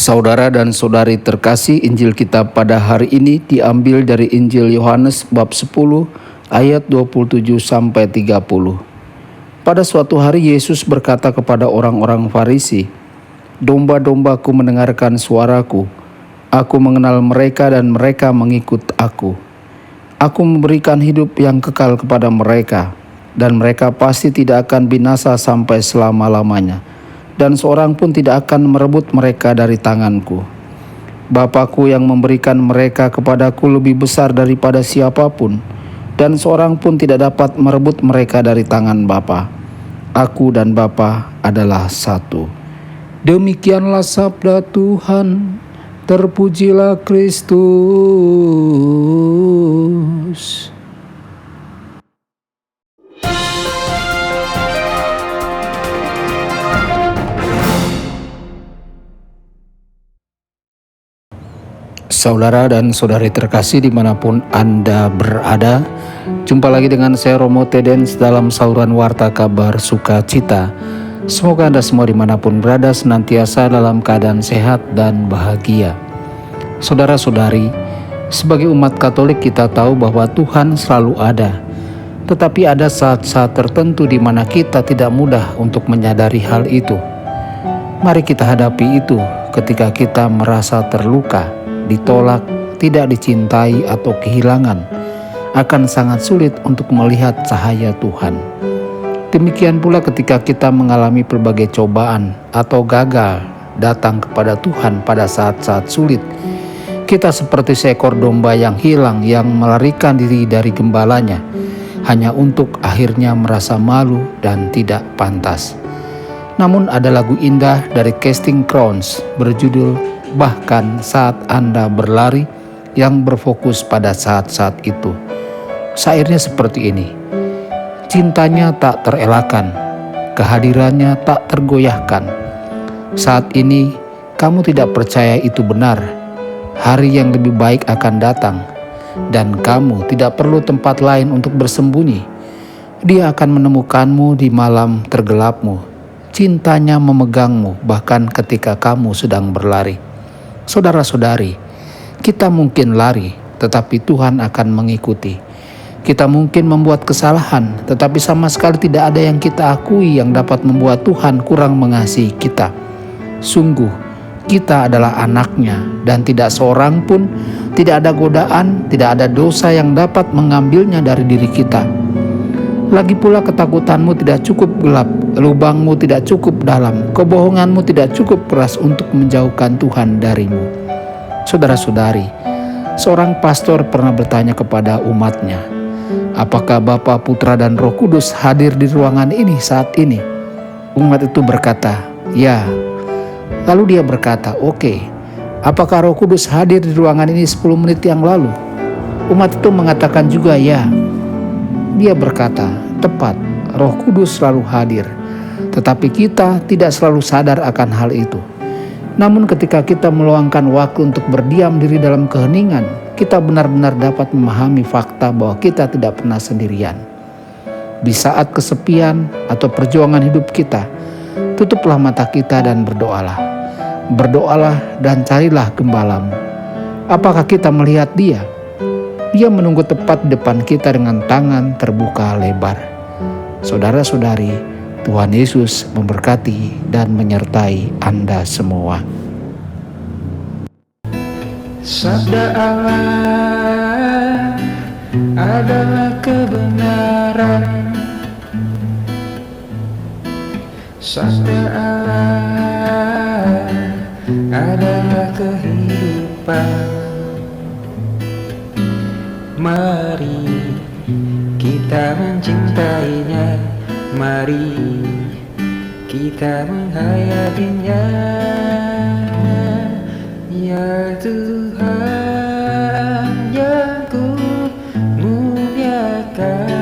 Saudara dan saudari terkasih, Injil kita pada hari ini diambil dari Injil Yohanes bab 10 ayat 27 sampai 30. Pada suatu hari Yesus berkata kepada orang-orang Farisi, "Domba-dombaku mendengarkan suaraku. Aku mengenal mereka dan mereka mengikut aku. Aku memberikan hidup yang kekal kepada mereka, dan mereka pasti tidak akan binasa sampai selama-lamanya. Dan seorang pun tidak akan merebut mereka dari tanganku. Bapa-Ku yang memberikan mereka kepadaku lebih besar daripada siapapun, dan seorang pun tidak dapat merebut mereka dari tangan Bapa. Aku dan Bapa adalah satu." Demikianlah sabda Tuhan. Terpujilah Kristus. Saudara dan saudari terkasih dimanapun Anda berada, jumpa lagi dengan saya Romo Tedens dalam saluran Warta Kabar Sukacita. Semoga Anda semua dimanapun berada senantiasa dalam keadaan sehat dan bahagia. Saudara-saudari, sebagai umat Katolik kita tahu bahwa Tuhan selalu ada. Tetapi ada saat-saat tertentu di mana kita tidak mudah untuk menyadari hal itu. Mari kita hadapi itu ketika kita merasa terluka, ditolak, tidak dicintai atau kehilangan. Akan sangat sulit untuk melihat cahaya Tuhan. Demikian pula ketika kita mengalami berbagai cobaan atau gagal datang kepada Tuhan pada saat-saat sulit. Kita seperti seekor domba yang hilang, yang melarikan diri dari gembalanya, hanya untuk akhirnya merasa malu dan tidak pantas. Namun ada lagu indah dari Casting Crowns berjudul "Bahkan Saat Anda Berlari" yang berfokus pada saat-saat itu. Syairnya seperti ini: "Cintanya tak terelakkan, kehadirannya tak tergoyahkan. Saat ini kamu tidak percaya itu benar. Hari yang lebih baik akan datang, dan kamu tidak perlu tempat lain untuk bersembunyi. Dia akan menemukanmu di malam tergelapmu. Cintanya memegangmu bahkan ketika kamu sedang berlari." Saudara-saudari, kita mungkin lari, tetapi Tuhan akan mengikuti. Kita mungkin membuat kesalahan, tetapi sama sekali tidak ada yang kita akui yang dapat membuat Tuhan kurang mengasihi kita. Sungguh, kita adalah anaknya, dan tidak seorang pun, tidak ada godaan, tidak ada dosa yang dapat mengambilnya dari diri kita. Lagi pula ketakutanmu tidak cukup gelap, lubangmu tidak cukup dalam, kebohonganmu tidak cukup keras untuk menjauhkan Tuhan darimu. Saudara-saudari, seorang pastor pernah bertanya kepada umatnya, "Apakah Bapa, Putra, dan Roh Kudus hadir di ruangan ini saat ini?" Umat itu berkata, "Ya." Lalu dia berkata, "Oke, apakah Roh Kudus hadir di ruangan ini 10 menit yang lalu?" Umat itu mengatakan juga, "Ya." Dia berkata, "Tepat, Roh Kudus selalu hadir. Tetapi kita tidak selalu sadar akan hal itu. Namun ketika kita meluangkan waktu untuk berdiam diri dalam keheningan, kita benar-benar dapat memahami fakta bahwa kita tidak pernah sendirian. Di saat kesepian atau perjuangan hidup kita, tutuplah mata kita dan berdoalah. Berdoalah dan carilah gembalamu. Apakah kita melihat Dia? Dia menunggu tepat di depan kita dengan tangan terbuka lebar." Saudara-saudari, Tuhan Yesus memberkati dan menyertai Anda semua. Sabda Allah adalah kebenaran. Sabda Allah adalah kehidupan. Mari kita mencintainya, mari kita menghayatinya. Ya Tuhan yang ku muliakan,